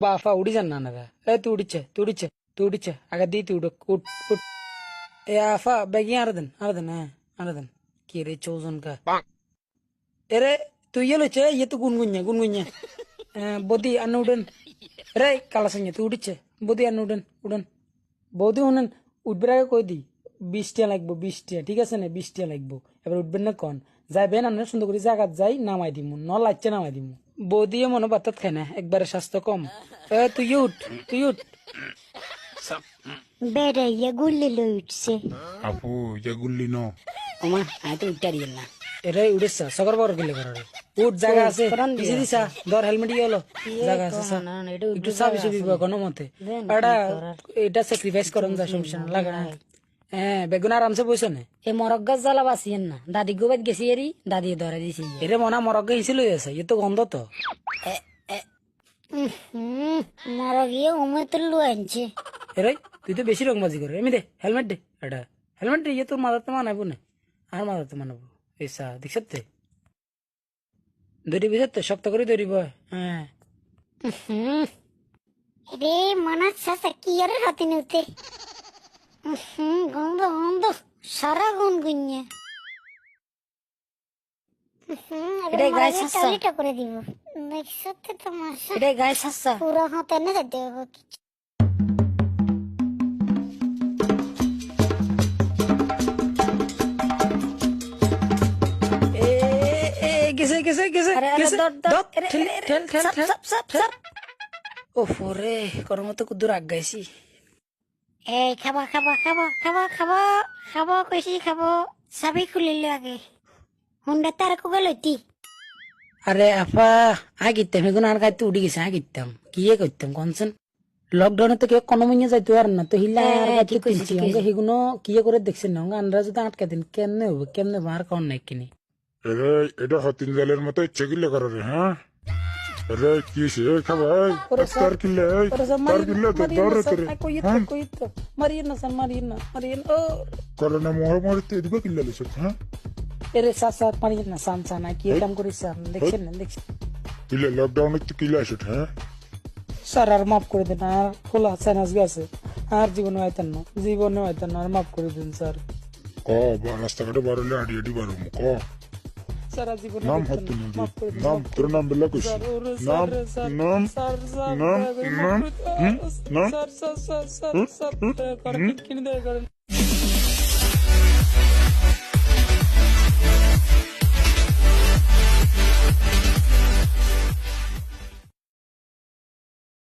বাফা উড়ি যান না নারা এ তুই উড়িচ্ছে আগে দিই তুই উঠ উঠ এ আফা ব্যাগি আর দেন হ্যাঁ আর দেন কি রে চৌজন কা এরে তুই লইছে ইয়ে তো গুনগুnya বদি আন্ন উডেন রে কালাসাইয়া তুই উড়িচ্ছে বদি আন্ন উডেন বৌদি উনেন উঠবার আগে কই দি 20 টিয়া লাগবো 20 টিয়া ঠিক আছে না 20 টিয়া লাগবো এবার উঠবেন না কন যাইবেন আমরা সুন্দর করে জায়গা যাই নামাই দিমু ন লাইচ্ছে নামাই দিমু বৌদিও মনে বাত্তাত খায় না একবারে স্বাস্থ্য কম তুই উঠ বেড়ে ইয়ে গুল্লি লই উঠছে আপু যে গুল্লি ন ওমা আমি তো উঠতে দিল না এরে উড়েছা সকার বড় গেলে করে উঠ জায়গা আছে পিছে দিছা ধর হেলমেট ইয়ে হলো জায়গা আছে একটু চাবি চুবি কোনো মতে এটা স্যাক্রিফাইস করুন যা সমস্যা না লাগা হ্যাঁ বেগুন আরামসে বসে নে এই মরক গাছ জ্বালা বাঁচিয়েন না দাদি গোবাদ গেছি এরি দাদি ধরে দিছি এরে মনা মরগ হিসেলে আছে এ তো গন্ধ তো মরা গিয়ে উমে তো লু আনছে এরে তুই তো বেশি রংবাজি করে এমনি দে হেলমেট দে এটা হেলমেট দে ইয়ে তোর মাথাতে মানাবো না আর মাথাতে মানাবো এইসা দেখছতে দড়ি বুঝতে শক্ত করে দড়ি বয় হ্যাঁ রে মনা সাসা কি আর রাতে নিতে গন্ধ গন্ধ সারা গুনগুnya এটাই গায়ে সাসা টয়লেট করে দিব দেখছতে তোমাশা এটাই গায়ে সাসা পুরো হাতে না দেব গেছে আরে আরে গেছে দর দর ঠেল সাপ ও ফরে করম তো কুদুর আগ গাইছি এই খাবা কইছি খাবো সবই খুলিলে আগে হুন্ডা তার কো গলতি আরে আপা আগিতাম এগুন আর গাইতে উঠি গেছে আগিতাম কি করতাম কনসেন লকডাউনে তো কেউ কোনো মিনিয়ে যাইতে পারেন না তো হিলা আর গাইতে কিনছি আমরা সেগুলো কি করে দেখছেন না আমরা যদি আটকা দিন কেমনে হবে আর কোন নাই কিনি এরে এটা হতিন জালের মতো ইচ্ছে কিলে করে রে হ্যাঁ এরে কি সে খাবাই তার কিলে তার কিলে তো দৌড় রে মারিয়ে না করোনা মহামারীতে এদিকে কিলে লিছ হ্যাঁ এরে সাসা মারিয়ে না সান কি কাম করিস দেখছেন কিলে লকডাউনে তো কিলে আসে হ্যাঁ স্যার আর মাফ করে দেন আর খোলা চ্যানেল গেছে আর জীবনে হয়তেন না আর মাফ করে দিন স্যার ক রাস্তাঘাটে বারলে আড়ি বারো ক স্যার আর জীবনে নাম হাত মাফ করে দিন নাম তোর নাম বেলা কইছি নাম স্যার কিনে দেয় করেন